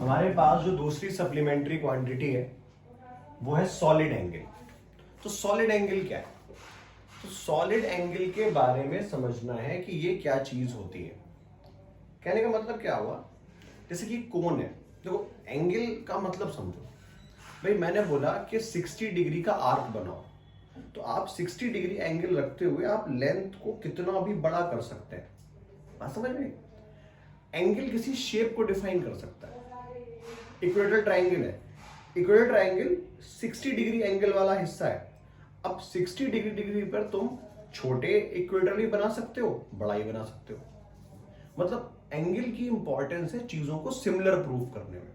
हमारे पास जो दूसरी सप्लीमेंट्री क्वांटिटी है वो है सॉलिड एंगल। तो सॉलिड एंगल क्या है? तो सॉलिड एंगल के बारे में समझना है कि ये क्या चीज होती है। कहने का मतलब क्या हुआ, जैसे कि कोन है, देखो एंगल का मतलब समझो। भाई मैंने बोला कि 60 डिग्री का आर्क बनाओ, तो आप 60 डिग्री एंगल रखते हुए आप लेंथ को कितना भी बड़ा कर सकते हैं। बात समझ में? एंगल किसी शेप को डिफाइन कर सकता है। इक्वेटोरियल ट्रायंगल है, इक्वेटोरियल ट्रायंगल 60 डिग्री एंगल वाला हिस्सा है। अब 60 डिग्री पर तुम छोटे इक्वेटर भी बना सकते हो, बड़ा ही बना सकते हो। मतलब एंगल की इंपॉर्टेंस है चीजों को सिमिलर प्रूव करने में।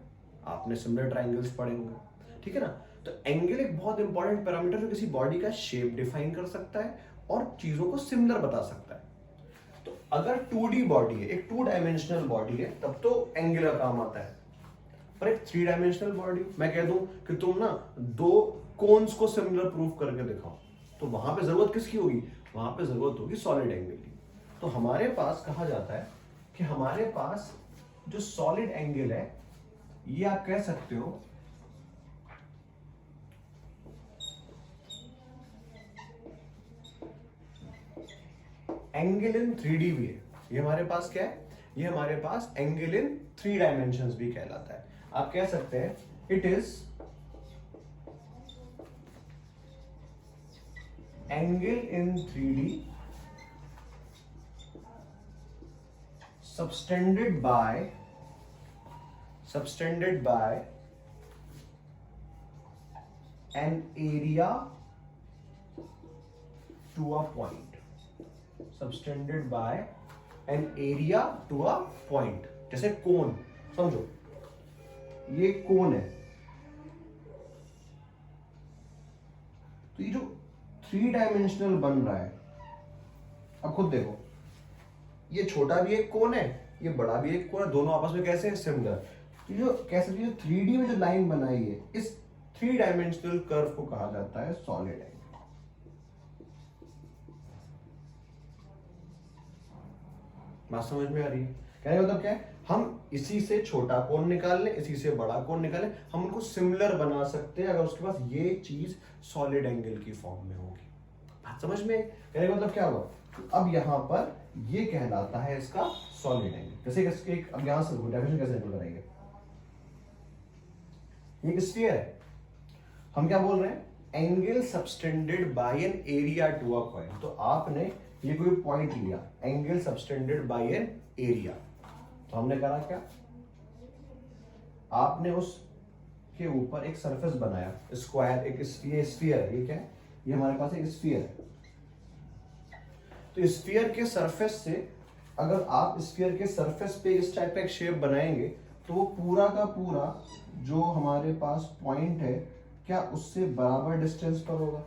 आपने सिमिलर ट्रायंगल्स पढ़े होंगे, ठीक है ना। तो एंगल एक बहुत इंपॉर्टेंट पैरामीटर जो किसी बॉडी का शेप डिफाइन कर सकता है और चीजों को सिमिलर बता सकता है। तो अगर 2D बॉडी है, एक 2 डायमेंशनल बॉडी है, तब तो एंगल का काम आता है। पर एक 3 डायमेंशनल बॉडी, मैं कह दूं कि तुम ना 2 कोन्स को सिमिलर प्रूव करके दिखाओ, तो वहां पे जरूरत किसकी होगी? वहां पे जरूरत होगी सॉलिड एंगल की। तो हमारे पास कहा जाता है कि हमारे पास जो सॉलिड एंगल है, ये आप कह सकते हो एंगल इन 3D भी है। ये हमारे पास क्या है? ये हमारे पास एंगल इन 3 डायमेंशंस भी कहलाता है। आप कह सकते हैं it is angle in 3D subtended by an area to a point, subtended by an area to a point। जैसे कोन समझो, ये कोन है, तो ये जो 3 डायमेंशनल बन रहा है, अब खुद देखो, ये छोटा भी एक कोन है, ये बड़ा भी एक कोन है, दोनों आपस में कैसे सिमिलर। तो जो कैसे जो 3D में जो लाइन बनाई है, इस 3 डायमेंशनल कर्व को कहा जाता है सॉलिड एंगल। बात समझ में आ रही है? कहने का मतलब क्या है? हम इसी से छोटा कोन निकाल लें, इसी से बड़ा कोन निकाल लें, हम उनको सिमिलर बना सकते हैं अगर उसके पास ये चीज सॉलिड एंगल की फॉर्म में होगी। बात समझ में? कहने का मतलब क्या हुआ? अब यहां पर ये कहलाता है इसका सॉलिड एंगल। जैसे एक अब यहां से डेफिनेशन कैसे निकल करेंगे, ये एक स्फीयर है, हम क्या बोल रहे हैं? Angle subtended by an area to a point. तो आपने ये कोई पॉइंट लिया, angle subtended by an area, तो हमने करा क्या? आपने उस के ऊपर एक सरफेस बनाया, स्क्वायर, एक स्फीयर है, ये क्या है? ये हमारे पास एक स्फीयर है। तो स्फीयर के सरफेस से अगर आप स्फीयर के सरफेस पे इस टाइप का एक शेप बनाएंगे, तो वो पूरा का पूरा जो हमारे पास पॉइंट है, क्या उससे बराबर डिस्टेंस पर होगा?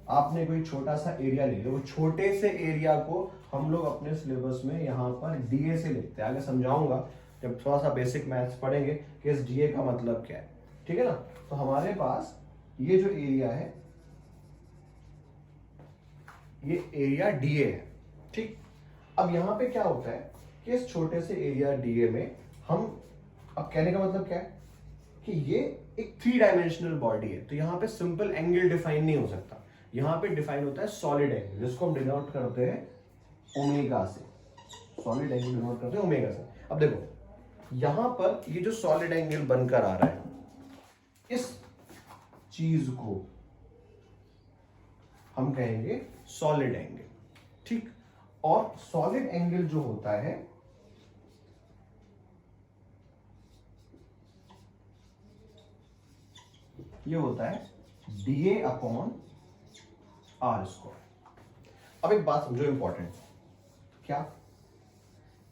आपने कोई छोटा सा एरिया ले लिया, वो छोटे से एरिया को हम लोग अपने सिलेबस में यहाँ पर डीए से लिखते हैं। आगे समझाऊंगा जब थोड़ा सा बेसिक मैथ्स पढ़ेंगे कि इस डीए का मतलब क्या है, ठीक है ना। तो हमारे पास ये जो एरिया है, ये एरिया डीए है, ठीक। अब यहां पे क्या होता है कि इस छोटे से एरिया डीए में हम, अब कहने का मतलब क्या है कि ये एक 3 डायमेंशनल बॉडी है, तो यहां पे सिंपल एंगल डिफाइन नहीं हो सकता। यहां पे डिफाइन होता है सॉलिड एंगल, जिसको हम डिनोट करते हैं ओमेगा से। सॉलिड एंगल डिनोट करते हैं ओमेगा से। अब देखो यहां पर ये जो सॉलिड एंगल बनकर आ रहा है, इस चीज को हम कहेंगे सॉलिड एंगल, ठीक। और सॉलिड एंगल जो होता है, ये होता है डीए अपॉन आर स्क्वायर। अब एक बात समझो इंपॉर्टेंट, क्या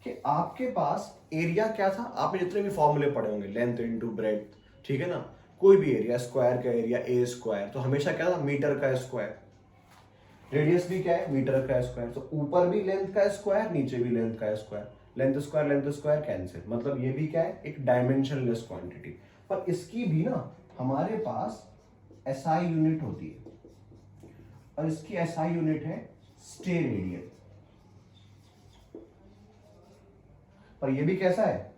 कि आपके पास एरिया क्या था? आपने जितने भी फॉर्मूले पढ़े होंगे, लेंथ इनटू ब्रेड्थ, ठीक है ना। कोई भी एरिया, स्क्वायर का एरिया ए स्क्वायर, तो हमेशा क्या था? मीटर का स्क्वायर। रेडियस भी क्या है? मीटर का स्क्वायर। तो ऊपर भी लेंथ का स्क्वायर, नीचे भी लेंथ का स्क्वायर। लेंथ स्क्वायर कैंसिल, मतलब ये भी क्या है? एक डायमेंशनलेस क्वांटिटी। पर इसकी भी ना हमारे पास एसआई यूनिट होती है, और इसकी एसआई यूनिट है स्टे रेडियन। पर ये भी कैसा है?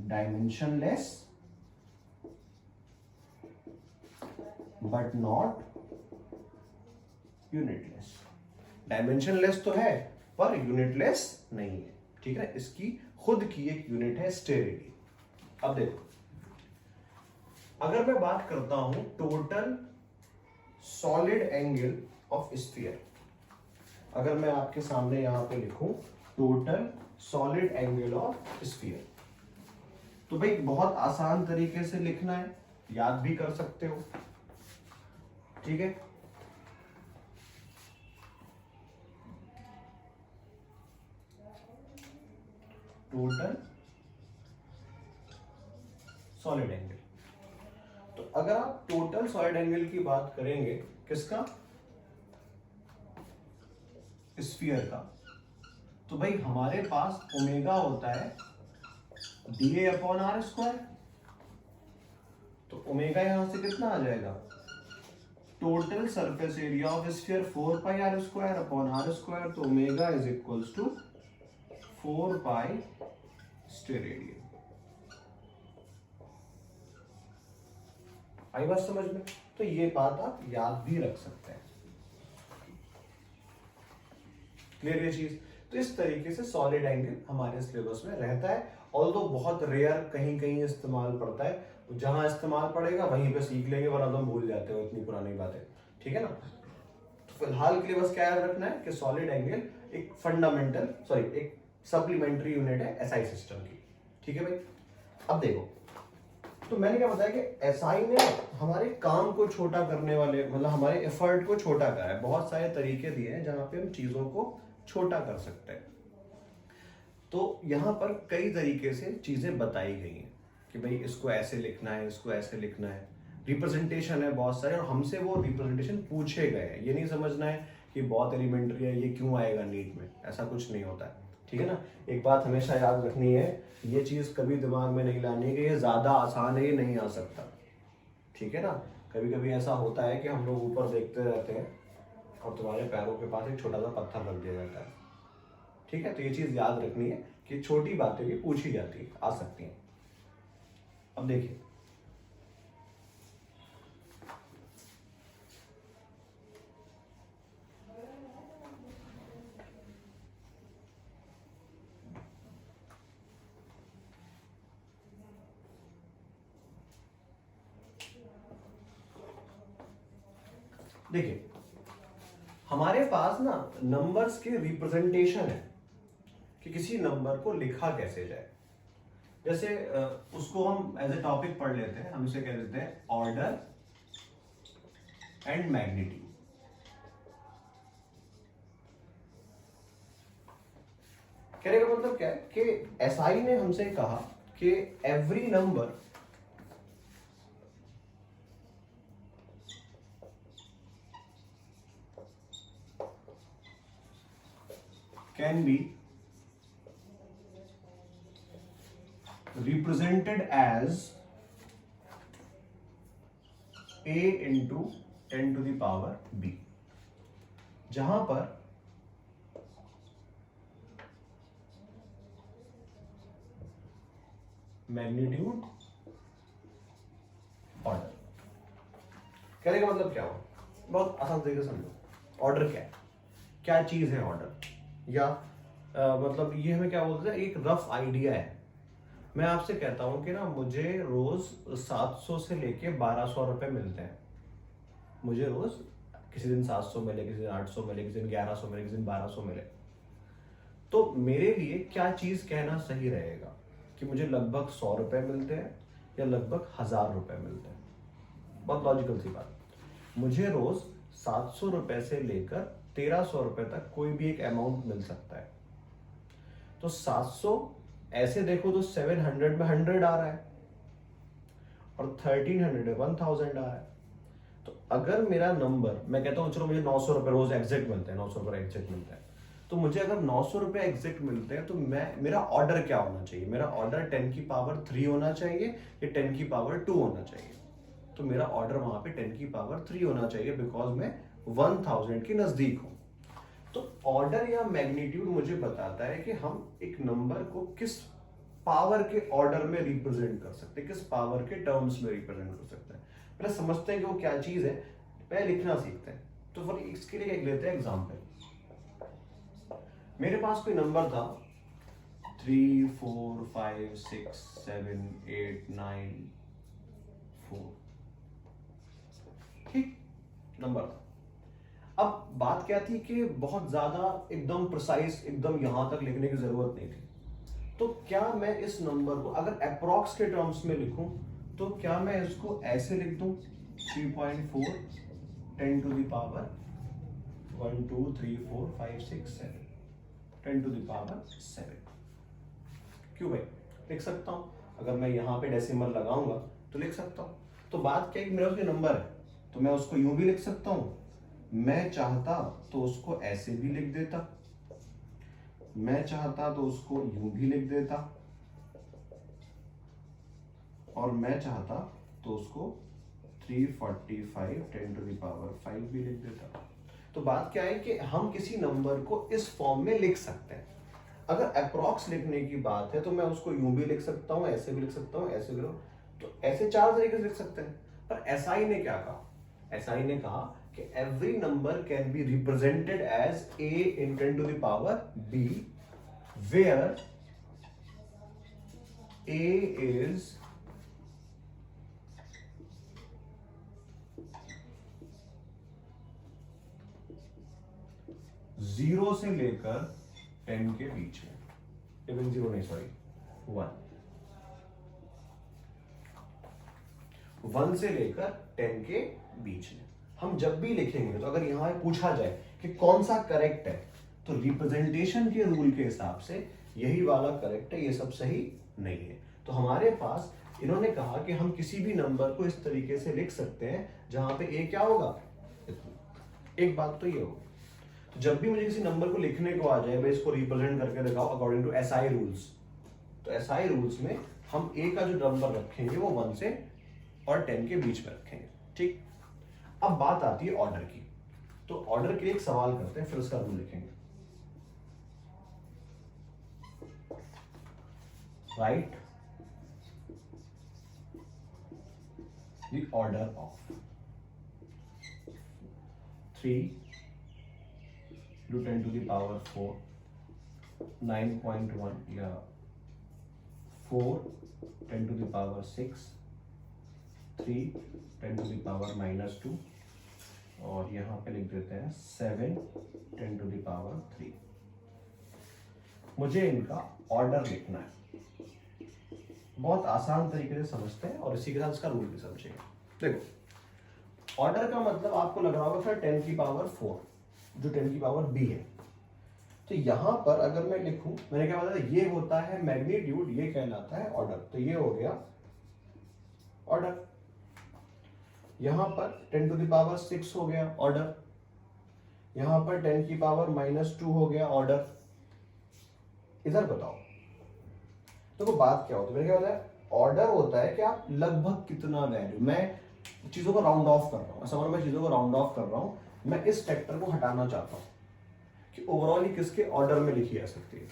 Dimensionless but not unitless. Dimensionless तो है पर यूनिटलेस नहीं है, ठीक है। इसकी खुद की एक यूनिट है स्टेरेडी। अब देखो, अगर मैं बात करता हूं total solid angle of sphere, अगर मैं आपके सामने यहां पे लिखूं total solid angle of sphere, तो भाई बहुत आसान तरीके से लिखना है, याद भी कर सकते हो, ठीक है। टोटल सॉलिड एंगल, तो अगर आप टोटल सॉलिड एंगल की बात करेंगे, किसका? स्फीयर का, तो भाई हमारे पास ओमेगा होता है डीए अपॉन आर स्क्वायर। तो ओमेगा यहां से कितना आ जाएगा? Total surface area of sphere 4 pi R square upon R square, तो omega is equals to 4 pi steradian. आई बात समझ में? तो ये बात आप याद भी रख सकते हैं। क्लियर ये चीज? तो इस तरीके से सॉलिड एंगल हमारे सिलेबस में रहता है, ऑल्दो बहुत रेयर कहीं कहीं इस्तेमाल पड़ता है, जहां इस्तेमाल पड़ेगा वहीं पे सीख लेंगे, वरना तो भूल जाते हो इतनी पुरानी बातें, ठीक है ना। तो फिलहाल के लिए बस क्या याद रखना है कि सॉलिड एंगल एक फंडामेंटल एक सप्लीमेंट्री यूनिट है एसआई सिस्टम की, ठीक है भाई। अब देखो, तो मैंने क्या बताया कि एसआई ने हमारे काम को छोटा करने वाले, मतलब हमारे एफर्ट को छोटा करा है, बहुत सारे तरीके दिए हैं जहां पे हम चीजों को छोटा कर सकते हैं। तो यहां पर कई तरीके से चीजें बताई गई हैं कि भाई इसको ऐसे लिखना है, इसको ऐसे लिखना है, रिप्रेजेंटेशन है बहुत सारे, और हमसे वो रिप्रेजेंटेशन पूछे गए हैं। ये नहीं समझना है कि बहुत एलिमेंट्री है, ये क्यों आएगा नीट में, ऐसा कुछ नहीं होता है, ठीक है ना। एक बात हमेशा याद रखनी है, ये चीज कभी दिमाग में नहीं लानी है कि ये ज्यादा आसान है, ये नहीं आ सकता, ठीक है ना। कभी कभी ऐसा होता है कि हम लोग ऊपर देखते रहते हैं और तुम्हारे पैरों के पास एक छोटा सा पत्थर रख दिया जाता है, ठीक है। तो ये चीज याद रखनी है कि छोटी बातें भी पूछी जाती है, आ सकती हैं। अब देखिए, देखिए हमारे पास ना नंबर्स के रिप्रेजेंटेशन है कि किसी नंबर को लिखा कैसे जाए। जैसे उसको हम एज ए टॉपिक पढ़ लेते हैं, हम इसे कह देते हैं ऑर्डर एंड मैग्नीट्यूड। कहने का मतलब क्या है कि एसआई ने हमसे कहा कि every number can be represented as a into 10 to the power b, जहां पर मैग्नीट्यूड ऑर्डर। कहने का मतलब क्या हो, बहुत आसान तरीके से समझो। ऑर्डर क्या है, क्या चीज है ऑर्डर, या मतलब ये हमें क्या बोलते हैं, एक रफ आइडिया है। मैं आपसे कहता हूं कि ना मुझे रोज 700 से लेके 1200 रुपए मिलते हैं, मुझे रोज किसी दिन 700 मिले, किसी दिन 800 मिले, किसी दिन 1100 मिले, किसी दिन 1200 मिले, तो मेरे लिए क्या चीज कहना सही रहेगा कि मुझे लगभग 100 रुपए मिलते हैं या लगभग 1000 रुपए मिलते हैं। बहुत लॉजिकल सी बात, मुझे रोज 700 रुपए से लेकर 1300 रुपए तक कोई भी एक अमाउंट मिल सकता है। तो 700 ऐसे देखो तो 700 में 100 आ रहा है, और 1300 में 1000 आ रहा है। तो अगर मेरा नंबर, मैं कहता हूं चलो मुझे 900 रुपए रोज एग्जैक्ट मिलते हैं, 900 रुपए एग्जैक्ट मिलता है, तो मुझे अगर 900 रुपए एग्जैक्ट मिलते हैं तो मेरा ऑर्डर क्या होना चाहिए, मेरा ऑर्डर 10 की पावर 3 होना चाहिए या 10 की पावर 2 होना चाहिए। तो मेरा ऑर्डर वहां पे 10 की पावर 3 होना चाहिए, बिकॉज मैं 1000 के नजदीक हूं। तो ऑर्डर या मैग्नीट्यूड मुझे बताता है कि हम एक नंबर को किस पावर के ऑर्डर में रिप्रेजेंट कर सकते हैं, किस पावर के टर्म्स में रिप्रेजेंट कर सकते हैं। पहले समझते हैं कि वो क्या चीज है, पहले लिखना सीखते हैं। तो फिर इसके लिए एक लेते हैं एग्जाम्पल। मेरे पास कोई नंबर था 3 4 5 6 7 8 9 4, ठीक नंबर था। अब बात क्या थी कि बहुत ज्यादा एकदम प्रिसाइज एकदम यहां तक लिखने की जरूरत नहीं थी। तो क्या मैं इस नंबर को अगर अप्रॉक्स के टर्म्स में लिखूं तो क्या मैं इसको ऐसे लिख दूं 3.4 10 to the power 1 2 3 4 5 6 7 10 to the power 7। क्यों भाई, लिख सकता हूं। अगर मैं यहां पे डेसिमल लगाऊंगा तो लिख सकता हूं। तो बात क्या है कि मेरा जो नंबर है तो मैं उसको यूं भी लिख सकता हूं, मैं चाहता तो उसको ऐसे भी लिख देता, मैं चाहता तो उसको यूं भी लिख देता, और मैं चाहता तो उसको 345 10 टू द पावर 5 भी लिख देता। तो बात क्या है कि हम किसी नंबर को इस फॉर्म में लिख सकते हैं। अगर अप्रॉक्स लिखने की बात है तो मैं उसको यूं भी लिख सकता हूं, ऐसे भी लिख सकता हूं, ऐसे भी, तो ऐसे 4 तरीके से लिख सकते हैं। पर एसआई ने क्या कहा, एसआई ने कहा कि every number can be represented as a in 10 to the power b, where a is zero से लेकर 10 के बीच में, इवन जीरो नहीं सॉरी 1 से लेकर 10 के बीच में। हम जब भी लिखेंगे तो अगर यहां पूछा जाए कि कौन सा करेक्ट है तो रिप्रेजेंटेशन के रूल के हिसाब से यही वाला करेक्ट है, ये सब सही नहीं है। तो हमारे पास इन्होंने कहा कि हम किसी भी नंबर को इस तरीके से लिख सकते हैं जहां पे ए क्या होगा, एक बात तो ये होगी। तो जब भी मुझे किसी नंबर को लिखने को आ जाए भाई इसको रिप्रेजेंट करके दिखाओ अकॉर्डिंग टू एसआई रूल्स, तो एसआई रूल्स में हम ए का जो नंबर रखेंगे वो 1 से और 10 के बीच में रखेंगे, ठीक। अब बात आती है ऑर्डर की। तो ऑर्डर के लिए एक सवाल करते हैं, फिर उसका रूल लिखेंगे। Right the order of 3 to 10 to the power 4, 9.1 या 4 10 to the power 6, 3 10 to the power -2, और यहाँ पे लिख देते हैं 7 10 to the power 3। मुझे इनका ऑर्डर लिखना है। बहुत आसान तरीके से समझते हैं और इसी के साथ इसका रूल भी समझेंगे। देखो ऑर्डर का मतलब आपको लग रहा होगा फिर 10 की पावर 4 जो 10 की पावर b है। तो यहां पर अगर मैं लिखूं, मैंने क्या बताया, ये होता है मैग्नीट्यूड, ये कहलाता है ऑर्डर। तो ये हो गया ऑर्डर। यहां पर 10 टू द पावर 6 हो गया ऑर्डर। यहां पर 10 की पावर -2 हो गया ऑर्डर। इधर बताओ देखो बात क्या होती है, क्या होता है, ऑर्डर होता है कि आप लगभग कितना वैल्यू, मैं चीजों को राउंड ऑफ कर रहा हूं, समझ, मैं चीजों को राउंड ऑफ कर रहा हूं, मैं इस फैक्टर को हटाना चाहता हूं कि ओवरऑल ही किसके ऑर्डर में लिखी जा सकती है।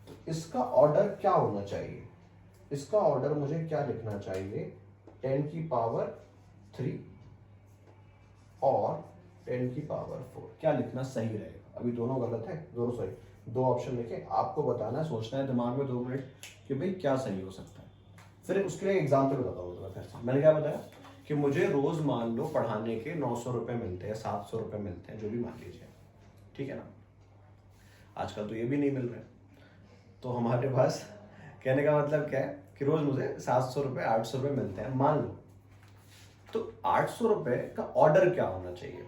तो इसका ऑर्डर क्या होना चाहिए, इसका ऑर्डर मुझे क्या लिखना चाहिए, 10 की पावर 3 और 10 की पावर 4। क्या लिखना सही रहेगा, अभी दोनों गलत है, दोनों सही, दो ऑप्शन लिखे, आपको बताना है, सोचना है दिमाग में 2 मिनट कि भाई क्या सही हो सकता है। फिर उसके लिए एग्जाम्पल बताता हूँ। फिर से मैंने क्या बताया कि मुझे रोज मान लो पढ़ाने के 900 रुपए मिलते हैं, 700 रुपए मिलते हैं, जो भी मान लीजिए, ठीक है ना। आजकल तो ये भी नहीं मिल रहे, तो हमारे पास कहने का मतलब क्या है कि रोज मुझे 700 रुपए 800 रुपए मिलते हैं मान लो। तो 800 रुपए का ऑर्डर क्या होना चाहिए,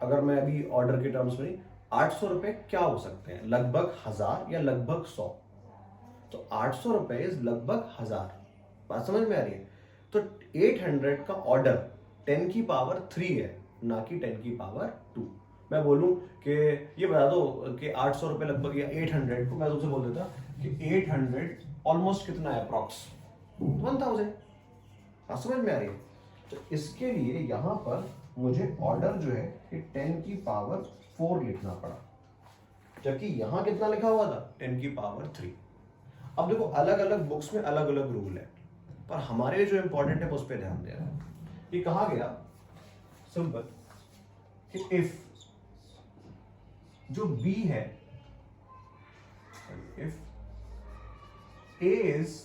अगर मैं अभी ऑर्डर के टर्म्स में 800 रुपए क्या हो सकते हैं, लगभग 1000 या लगभग 100। तो 800 रुपए इज लगभग 1000, बात समझ में आ रही है। तो 800 का ऑर्डर 10 की पावर 3 है, ना कि 10 की पावर 2। मैं बोलूं कि ये बता दो कि 800 रुपए लगभग, या 800 को मैं तुमसे बोल देता कि 800 ऑलमोस्ट कितना है, अप्रॉक्स 1000। बात समझ में आ रही है। तो इसके लिए यहां पर मुझे ऑर्डर जो है कि 10 की पावर 4 लिखना पड़ा, जबकि यहां कितना लिखा हुआ था, 10 की पावर 3। अब देखो अलग अलग बुक्स में अलग अलग रूल है, पर हमारे लिए जो इंपॉर्टेंट है उस पर ध्यान देना है। ये कहा गया सिंपल कि इफ जो बी है, इफ ए इज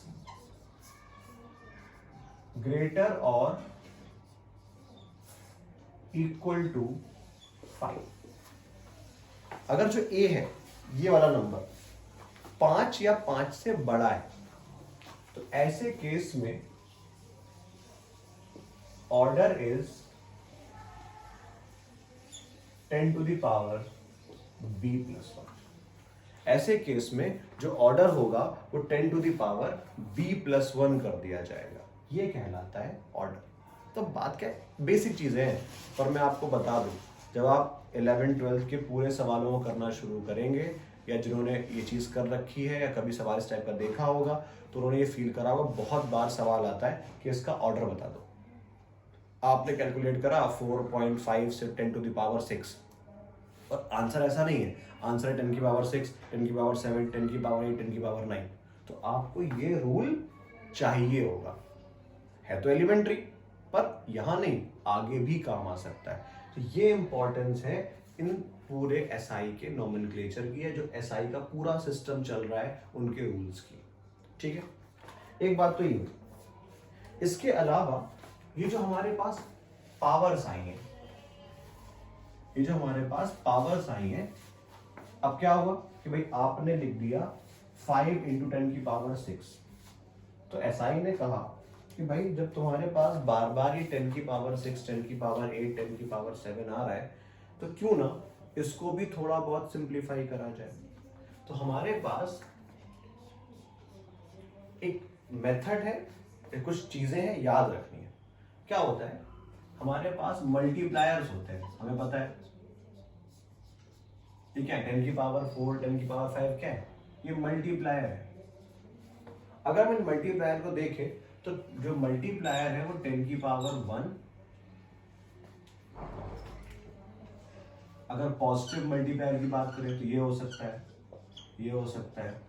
ग्रेटर और इक्वल टू 5, अगर जो ए है ये वाला नंबर 5 या 5 से बड़ा है, तो ऐसे केस में order is 10 to the power b plus 1। ऐसे केस में जो ऑर्डर होगा वो 10 to the power b plus 1 कर दिया जाएगा, ये कहलाता है ऑर्डर। तो बात क्या है, बेसिक चीजें हैं, पर मैं आपको बता दूं, जब आप 11-12 के पूरे सवालों को करना शुरू करेंगे, या जिन्होंने ये चीज़ कर रखी है या कभी सवाल इस टाइप का देखा होगा, तो उन्होंने ये फील करा होगा, बहुत बार सवाल आता है कि इसका ऑर्डर बता दो। आपने कैलकुलेट करा 4.5 से 10 टू द पावर 6, और आंसर ऐसा नहीं है, आंसर है 10 की पावर 6, 10 की पावर 7, 10 की पावर 8, 10 की पावर 9। तो आपको ये रूल चाहिए होगा, है तो एलिमेंट्री, पर यहां नहीं, आगे भी काम आ सकता है। तो ये इंपॉर्टेंस है इन पूरे एसआई के नोमेनक्लेचर की है, जो एसआई का पूरा सिस्टम चल रहा है उनके रूल्स की। ठीक है, एक बात तो ये, इसके अलावा ये जो हमारे पास पावर्स आई हैं, ये जो हमारे पास पावर्स आई हैं, अब क्या हुआ कि भाई आपने लिख दिया 5 इंटू 10 की पावर 6, तो एसआई ने कहा कि भाई जब तुम्हारे पास बार बार ही 10 की पावर 6, 10 की पावर 8, 10 की पावर 7 आ रहा है, तो क्यों ना इसको भी थोड़ा बहुत सिंप्लीफाई करा जाए। तो हमारे पास एक मेथड है, कुछ चीजें हैं याद रखनी है। क्या होता है, हमारे पास मल्टीप्लायर्स होते हैं, हमें पता है, ठीक है, 10 की पावर 4, 10 की पावर 5 क्या है, ये मल्टीप्लायर है। अगर हम इन मल्टीप्लायर को देखें, तो जो मल्टीप्लायर है वो 10 की पावर 1, अगर पॉजिटिव मल्टीप्लायर की बात करें तो ये हो सकता है, ये हो सकता है,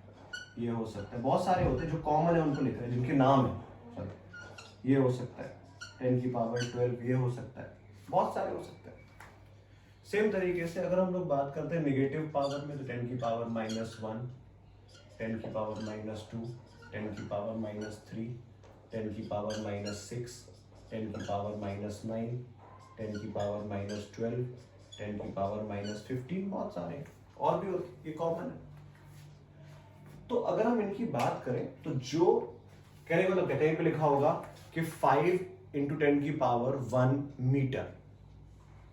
ये हो सकता है, बहुत सारे होते हैं जो कॉमन है उनको लिख रहे हैं, जिनके नाम है, सॉरी, ये हो सकता है 10 की पावर 12, ये हो सकता है, बहुत सारे हो सकते हैं। सेम तरीके से अगर हम लोग बात करते हैं नेगेटिव पावर में, तो 10 की पावर -1, 10 की पावर -2, 10 की पावर -3, 10 की पावर -6, 10 की पावर -9, 10 की पावर -12, 10 की पावर -15, बहुत सारे और भी होते, ये कॉमन है। तो अगर हम इनकी बात करें, तो जो कहने को मतलब कहीं पे लिखा होगा कि 5 इंटू 10 की पावर 1 मीटर,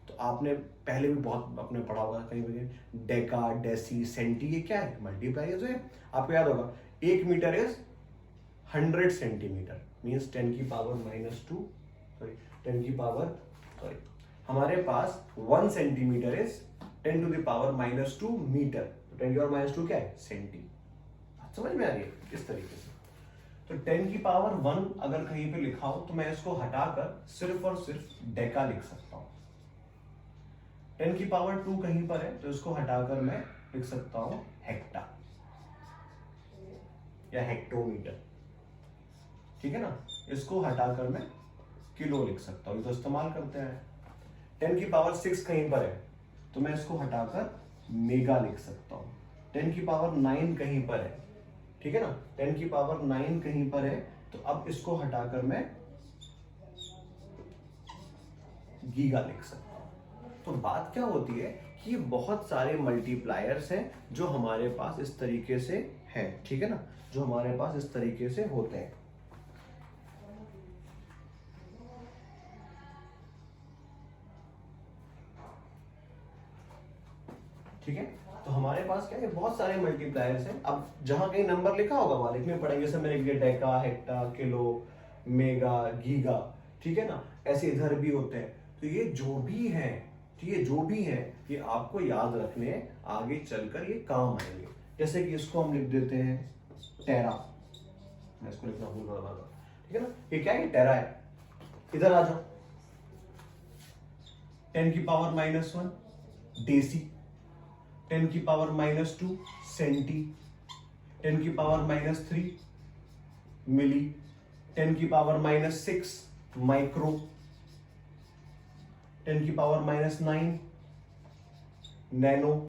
तो आपने पहले भी बहुत अपने पढ़ा होगा कहीं पे, डेका, डेसी, सेंटी, ये क्या है, मल्टीप्लायर्स है। आपको याद होगा 1 मीटर इज 100 सेंटीमीटर, मीन्स 10 की पावर -2, सॉरी 10 की पावर, सॉरी हमारे पास 1 centimetre is 10 to the power -2 metre, तो 10 की पावर -2 क्या है, सेंटी। समझ में आ रही है किस तरीके से। तो 10 की पावर 1 अगर कहीं पे लिखा हो, तो मैं इसको हटाकर सिर्फ और सिर्फ डेका लिख सकता हूं। 10 की पावर 2 कहीं पर है, तो इसको हटाकर मैं लिख सकता हूं हेक्टा या हेक्टोमीटर, ठीक है ना। इसको हटाकर मैं किलो लिख सकता हूं, ये तो इस्तेमाल करते हैं। 10 की पावर 6 कहीं पर है, तो मैं इसको हटाकर मेगा लिख सकता हूं। 10 की पावर 9 कहीं पर है, ठीक है ना, 10 की पावर 9 कहीं पर है, तो अब इसको हटाकर मैं गीगा लिख सकता हूं। तो बात क्या होती है कि बहुत सारे मल्टीप्लायर्स हैं जो हमारे पास इस तरीके से हैं, ठीक है ना, जो हमारे पास इस तरीके से होते हैं। ठीक है, तो हमारे पास क्या है, बहुत सारे मल्टीप्लायर्स हैं। अब जहां कहीं नंबर लिखा होगा वहां लिखने पड़ेंगे, जैसे मैंने लिख दिया Deka, hecto, kilo, mega, giga, ठीक है ना, ऐसे इधर भी होते हैं। तो ये जो भी है, ठीक है, जो भी है, ये आपको याद रखने आगे चलकर ये काम आएंगे। जैसे कि इसको हम लिख देते हैं टेरा, मैं इसको लिखना भूल रहा था, ठीक है ना, ये क्या है, टेरा है। इधर आ जाओ, 10 की पावर -1 डेसी, 10 की पावर -2 सेंटी, 10⁻³ मिली, 10⁻⁶ माइक्रो, 10⁻⁹ नैनो,